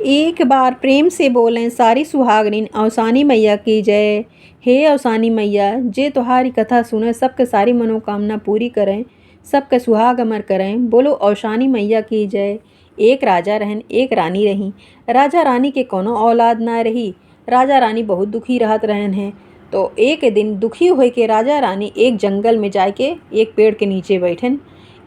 एक बार प्रेम से बोलें सारी सुहागनिन अवसानी मैया की जय। हे अवसानी मैया, जे तुम्हारी कथा सुने सबके सारी मनोकामना पूरी करें, सबके सुहाग अमर करें। बोलो अवसानी मैया की जय। एक राजा रहन एक रानी रही। राजा रानी के कोनो औलाद ना रही। राजा रानी बहुत दुखी रहत रहन हैं। तो एक दिन दुखी होए के राजा रानी एक जंगल में जाके एक पेड़ के नीचे बैठन।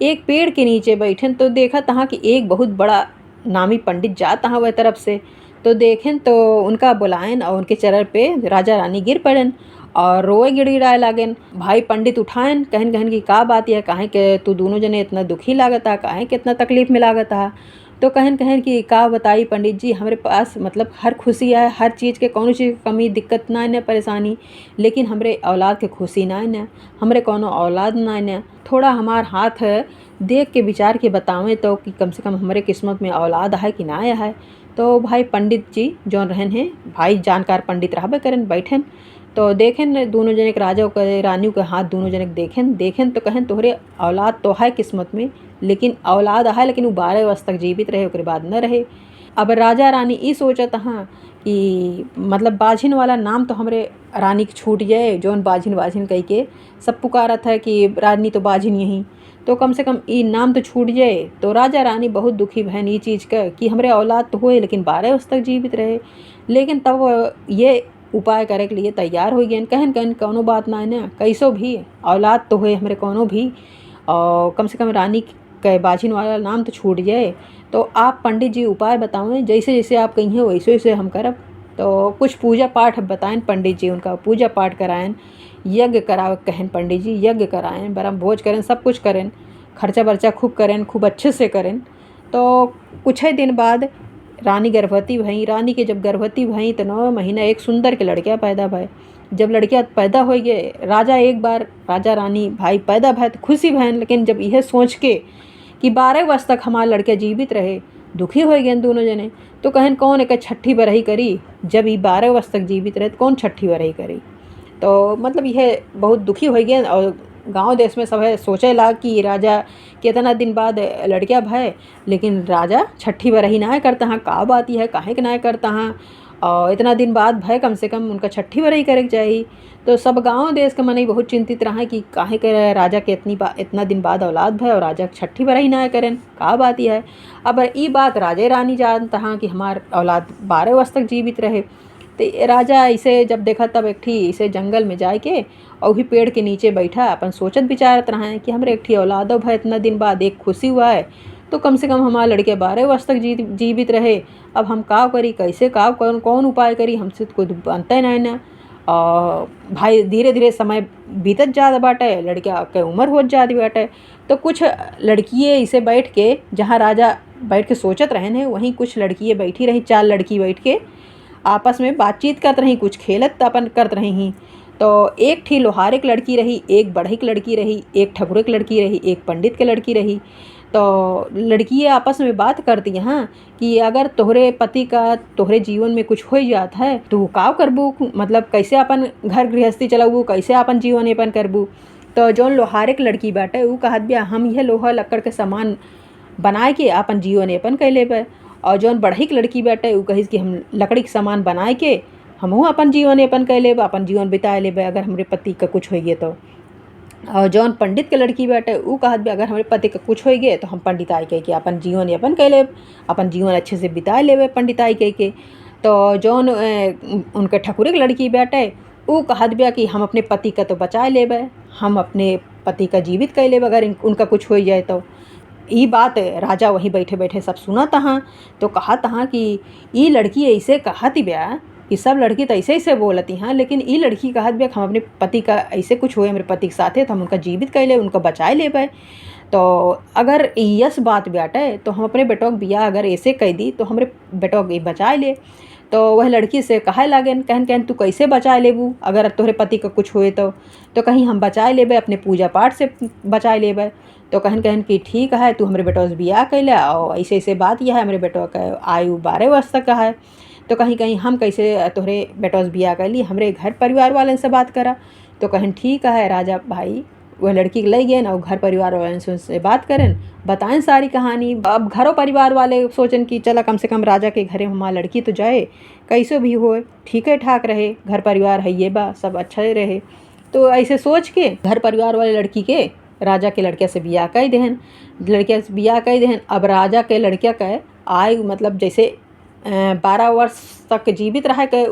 एक पेड़ के नीचे बैठन तो देखा तहाँ कि एक बहुत बड़ा नामी पंडित जात तहाँ वह तरफ से। तो देखें तो उनका बुलायन और उनके चरण पे राजा रानी गिर पड़न और रोए गिड़गिड़ाए लागन। भाई पंडित उठायन कहन कहन की का बात है, काहे के तू दोनों जने इतना दुखी लागता, काहे के इतना तकलीफ में लागता। तो कहन कहन की का बताई पंडित जी, हमारे पास मतलब हर खुशी है, हर चीज़ के कौनो चीज़ की कमी दिक्कत ना है न परेशानी, लेकिन हमरे औलाद के खुशी ना है न, हमरे कौनो औलाद ना है न। थोड़ा हमार हाथ है देख के विचार के बतावें तो कि कम से कम हमारे किस्मत में औलाद है कि ना आया है। तो भाई पंडित जी जौन रहन हैं, भाई जानकार पंडित रहबे करन बैठन। तो देखें दोनों जने के राजा के रानी के हाथ दोनों जने देखें देखें तो कहन तोहरे औलाद तो है किस्मत में, लेकिन औलाद है लेकिन वो 12 वर्ष तक जीवित रहे, उसके बाद न रहे। अब राजा रानी ई सोचत हाँ कि मतलब बाझिन वाला नाम तो हमरे रानी के छूट जाए, जौन बाझिन बाझिन कह के सब पुकारत है कि रानी तो बाझिन यहीं, तो कम से कम ई नाम तो छूट जाए। तो राजा रानी बहुत दुखी बहन ये चीज़ का कि हमरे औलाद तो होए लेकिन 12 वर्ष तक जीवित रहे। लेकिन तब ये उपाय करे के लिए तैयार हो गए, कहन कहन कौनो बात ना है ना, कैसो भी औलाद तो होए हमरे कौनो भी, और कम से कम रानी के बाझिन वाला नाम तो छूट जाए। तो आप पंडित जी उपाय बताएं, जैसे जैसे आप कहिए वैसे वैसे हम करब। तो कुछ पूजा पाठ बताएं पंडित जी, उनका पूजा पाठ कराएं, यज्ञ करावे कहन पंडित जी, यज्ञ कराएं, बरम भोज करें, सब कुछ करें, खर्चा बर्चा खूब करें, खूब अच्छे से करें। तो कुछ ही दिन बाद रानी गर्भवती भई। रानी के जब गर्भवती भई तो 9 महीना एक सुंदर के लड़कियाँ पैदा भय। जब लड़कियाँ पैदा हो गए, राजा एक बार राजा रानी भाई पैदा भय तो खुशी भयन, लेकिन जब यह सोच के कि 12 वर्ष तक हमारे लड़के जीवित रहे, दुखी हो गए दोनों जने। तो कहन कौन एक छठी बरही करी, जब ये 12 वर्ष तक जीवित रहे तो कौन छठी बरही करी। तो मतलब यह बहुत दुखी हो गए और गांव देश में सब है सोचे लाग कि राजा कितना दिन बाद लड़कियां भय, लेकिन राजा छठी बरही ना करता हाँ, का बात है काहे के ना करता हाँ, और इतना दिन बाद भय कम से कम उनका छठी बरही करे के चाहिए। तो सब गांव देश के मनई बहुत चिंतित रहा कि काहे के राजा के इतना दिन बाद औलाद भय और राजा छठी बरही ना करें, का बात है। अब ई बात राजे रानी जानता हाँ कि हमार औलाद 12 वर्ष तक जीवित रहे। तो राजा इसे जब देखा तब एक ठी इसे जंगल में जाए के और भी पेड़ के नीचे बैठा अपन सोचत विचारत रहा है कि हमरे एक ठी औलादो भाई इतना दिन बाद एक खुशी हुआ है, तो कम से कम हमारे लड़के 12 वर्ष तक जीवित रहे। अब हम का करी, कैसे का कौन कौन उपाय करी, हमसे तो कोई बनता ही नहीं ना। और भाई धीरे धीरे समय बीतत जात बाटे, लड़किया के उम्र हो जाती बाटे। तो कुछ लड़कियाँ इसे बैठ के जहाँ राजा बैठ के सोचत रहे हैं वहीं कुछ लड़कियाँ बैठी रही, 4 लड़की बैठ के आपस में बातचीत करत रही, कुछ खेलत अपन करत रही। तो एक ठी लोहार एक लड़की रही, एक बढ़ई की लड़की रही, एक ठकुर की लड़की रही, एक पंडित की लड़की रही। तो लड़की आपस में बात करती हैं कि अगर तोहरे पति का तोहरे जीवन में कुछ हो जाता है तो का करबू, मतलब कैसे अपन घर गृहस्थी चलाबू, कैसे अपन जीवन यापन करबू। तो जौन लोहारे की लड़की बाटे वो कहत बिया हम यह लोहा लक्कड़ के सामान बनाए के अपन जीवन यापन कर लेबे। और जौन बढ़ई की लड़की बाटे वो कहिस कि हम लकड़ी के सामान बनाए के हमहू अपन जीवन यापन कर लेब, अपन जीवन बिता लेबे अगर हमरे पति का कुछ हो गए तो। और जौन पंडित के लड़की बाटे वो कहत बे अगर हमारे पति का कुछ हो गए तो हम पंडिताई कह के अपन जीवन यापन कर लेब, अपन जीवन अच्छे से बिता लेबे पंडिताई कह के। तो जौन उनके ठकुरे की लड़की बाटे वो कहत बे कि हम अपने पति का तो बचा लेबे, हम अपने पति का जीवित कर लेबे अगर उनका कुछ हो जाए तो। ये बात राजा वहीं बैठे बैठे सब सुना तहाँ। तो कहा तहाँ कि ये लड़की ऐसे कहती ब्या कि सब लड़की तो ऐसे ऐसे बोलती हैं, लेकिन ये लड़की कहत ब्या हम अपने पति का ऐसे कुछ हुए मेरे पति के साथे तो हम उनका जीवित कर ले, उनका बचाए लेबे। तो अगर यस बात बाटे तो हम अपने बेटों बिया अगर ऐसे कह दी तो हमारे बेटों के बचाए ले। तो वह लड़की से कहे लागन कहन कहन तू कैसे बचाए लेबू अगर तोहरे पति का कुछ हुए तो कहीं हम बचाए लेबे अपने पूजा पाठ से बचाए लेबे। तो कहन कहन कि ठीक है तू हमारे बेटों से बियाह कैला और ऐसे ऐसे बात यह है हमारे बेटों का आयु 12 वर्ष तक का है। तो कहीं कहीं हम कैसे तोहरे बेटों से बियाह कर ली, हमरे घर परिवार वाले से बात करा। तो कहन ठीक है राजा भाई वह लड़की ले गए और घर परिवार वाले से बात करें, बताएं सारी कहानी। अब घरों परिवार वाले सोचन कि चला कम से कम राजा के घरे हमारा लड़की तो जाए, कैसे भी हो ठीक है ठाक रहे, घर परिवार है ये बा सब अच्छा ही रहे। तो ऐसे सोच के घर परिवार वाले लड़की के राजा के लड़के से बियाह कर देहन, लड़के से बियाह कर देहन। अब राजा के लड़किया का आयु मतलब जैसे 12 वर्ष तक जीवित रहा के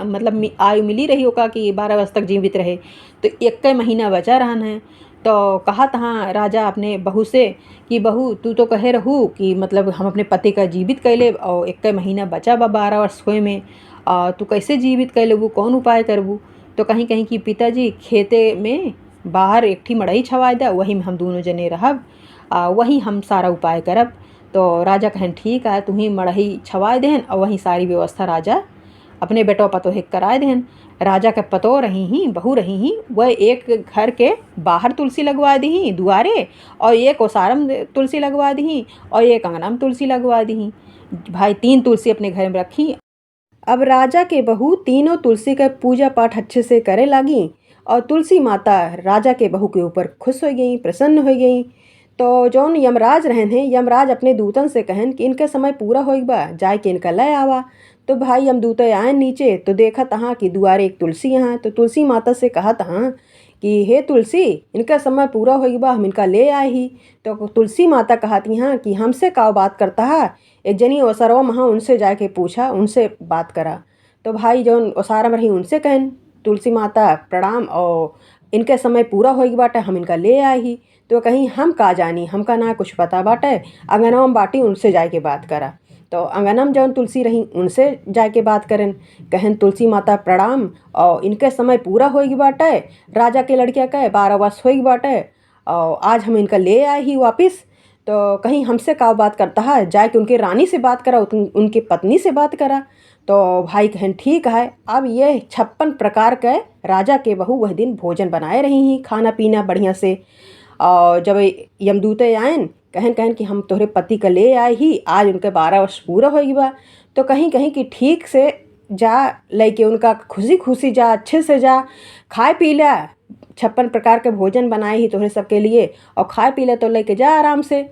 मतलब आयु मिली रही होगा कि 12 वर्ष तक जीवित रहे। तो 1 महीना बचा रहन है। तो कहा तहाँ राजा अपने बहू से कि बहू तू तो कहे रहू कि मतलब हम अपने पति का जीवित कैले और 1 महीना बचा बा 12 वर्ष होए में, तू कैसे जीवित कर लेबू, कौन उपाय करबू। तो कहीं कहीं कि पिताजी खेते में बाहर एक ठी मड़ई छवाए दा, वही में हम दोनों जने रहब, वही हम सारा उपाय करब। तो राजा कहन ठीक है, तुम्ही मड़ई छवाए देहन और वही सारी व्यवस्था राजा अपने बेटो पतो हिक कराए देहन। राजा के पतो रही ही बहू रही ही वह एक घर के बाहर तुलसी लगवा दी दुआरे, और एक ओसारम तुलसी लगवा दी और एक अंगना में तुलसी लगवा दी। भाई 3 तुलसी अपने घर में रखी। अब राजा के बहू तीनों तुलसी का पूजा पाठ अच्छे से करे लगी और तुलसी माता राजा के बहू के ऊपर खुश हो गई, प्रसन्न हो गई। तो जौन यमराज रहन हैं, यमराज अपने दूतन से कहन कि इनका समय पूरा हो बा, जाए के इनका लय आवा। तो भाई यमदूत आए नीचे तो देखा तहाँ कि दुआरे एक तुलसी यहाँ। तो तुलसी माता से कहा तहाँ कि हे तुलसी इनका समय पूरा हो बा, हम इनका ले आए ही। तो तुलसी माता कहती हैं कि हमसे का बात करता है, एक जनी ओसरवा महा उनसे जाके पूछा, उनसे बात करा। तो भाई जौन ओसारा में रही उनसे कहन तुलसी माता प्रणाम, और इनके समय पूरा हो बाटे, हम इनका ले आए ही। तो कहीं हम का जानी, हमका ना कुछ पता बाटे, अंगनवा में बाटी उनसे जाके बात करा। तो अंगना में जौन तुलसी रही उनसे जाके बात करें, कहन तुलसी माता प्रणाम, और इनके समय पूरा हो बाटे, राजा के लड़किया का 12 वर्ष हो बाटे, और आज हम इनका ले आए ही वापिस। तो कहीं हमसे का बात करता है, जाके उनके रानी से बात करा, उनकी पत्नी से बात करा। तो भाई कहन ठीक है। अब ये 56 प्रकार के राजा के बहू वह दिन भोजन बनाए रही ही, खाना पीना बढ़िया से। और जब यमदूते आयन कहन कि हम तोहरे पति का ले आए ही, आज उनके 12 वर्ष पूरा हो बा। तो कहीं कहीं कि ठीक से जा लेके उनका खुशी खुशी जा, अच्छे से जा, खाए पी ला, 56 प्रकार के भोजन बनाए ही तोहरे सबके लिए, और खाए पी ले तो लेके जा आराम से।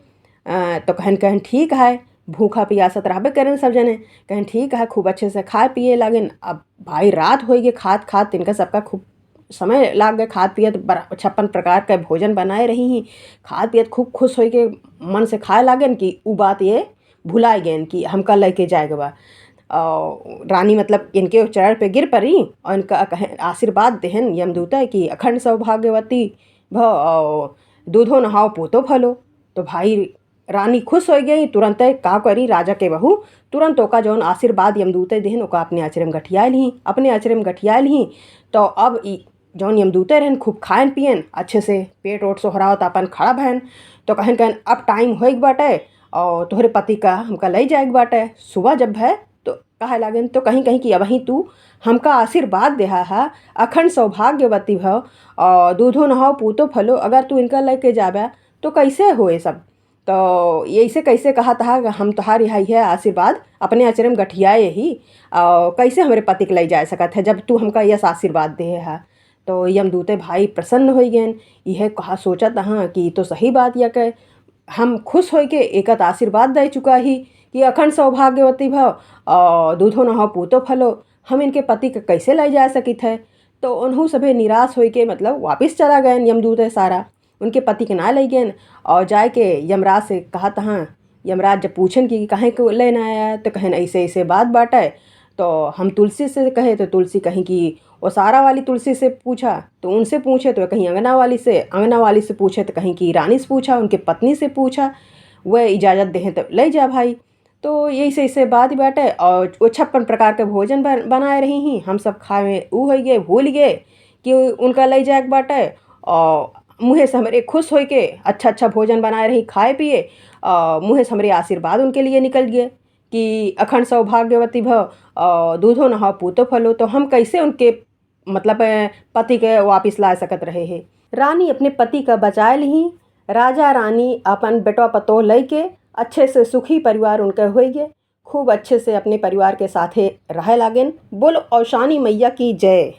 तो कहन ठीक है, भूखा पियासत रहबे करें सब जने। कहन ठीक है, खूब अच्छे से खाए पिए लागेन। अब भाई रात हो गई, खात खात इनका सबका खूब समय लाग गए, खाद पियत 56 प्रकार के भोजन बनाए रही ही, खाद पियत खूब खुश हो के मन से खाए लागेन कि उ बात ये भुलाए गए कि हमका लेके जाएगा बा। रानी मतलब इनके चरण पे गिर पड़ी और इनका आशीर्वाद देहन यमदूता कि अखंड सौभाग्यवती भ, दूधो नहाओ पोतो फलो। तो भाई रानी खुश हो गई, तुरंत का करी राजा के बहू तुरंत ओका जौन आशीर्वाद यमदूते देहन ओका अपने आचरे में गठियाल ही, अपने आचरे में गठियाल ही। तो अब जौन यमदूते रहन खूब खाएन पियन, अच्छे से पेट ओट सोहरावत अपन खड़ा भहन। तो कहन अब टाइम हो बाटे और तोहरे पति का हमका ले जाए बाटे, सुबह जब है तो कहे लागन। तो कहीं कहीं कि अब ही तू हमका आशीर्वाद देहा है, अखंड सौभाग्यवती भव और दूधो नहाओ पूतो फलो, अगर तू इनका लेके जाबा तो कैसे होए सब। तो ऐसे कैसे कहा था हम तोहार यहाँ है आशीर्वाद अपने आचरण में गठियाए ही, कैसे हमारे पति के ले जा सकत है जब तू हमका यस आशीर्वाद दे है। तो यमदूते भाई प्रसन्न हो गए, यह कहा सोचत हाँ कि तो सही बात या कह, हम खुश हो के एकत आशीर्वाद दे चुका ही कि अखंड सौभाग्यवती भव और दूधो नहाओ पूतो फलो, हम इनके पति के कैसे ले जा सकित है। तो उन्हों सभी निराश हो के मतलब वापस चला गए यमदूत सारा, उनके पति के ना ले गए और जाए के यमराज से कहा तहाँ। यमराज जब पूछन कि कहें को लेना आया, तो कहन ऐसे ऐसे बात बाटे। तो हम तुलसी से कहे तो तुलसी कहीं कि ओसारा वाली तुलसी से पूछा, तो उनसे पूछे तो कहीं अंगना वाली से पूछे तो कहीं कि रानी से पूछा, उनके पत्नी से पूछा, वह इजाज़त दें तो ले जा भाई। तो यही से इससे बात बाटे और वो 56 प्रकार के भोजन बनाए रही ही, हम सब खाए में ऊ हो गए, भूल गए कि उनका ले जाए बाटे। और मुँहे से हमारे खुश हो के अच्छा भोजन बनाए रही, खाए पिए, मुँहे से हमारे आशीर्वाद उनके लिए निकल गए कि अखंड सौभाग्यवती भव दूधो नहाओ पूतो फलो। तो हम कैसे उनके मतलब पति के वापिस ला सकत रहे हैं। रानी अपने पति का बचाए ली, राजा रानी अपन बेटो पतो लेके अच्छे से सुखी परिवार उनके हो गए, खूब अच्छे से अपने परिवार के साथे रह लागेन। बोलो औशानी मैया की जय।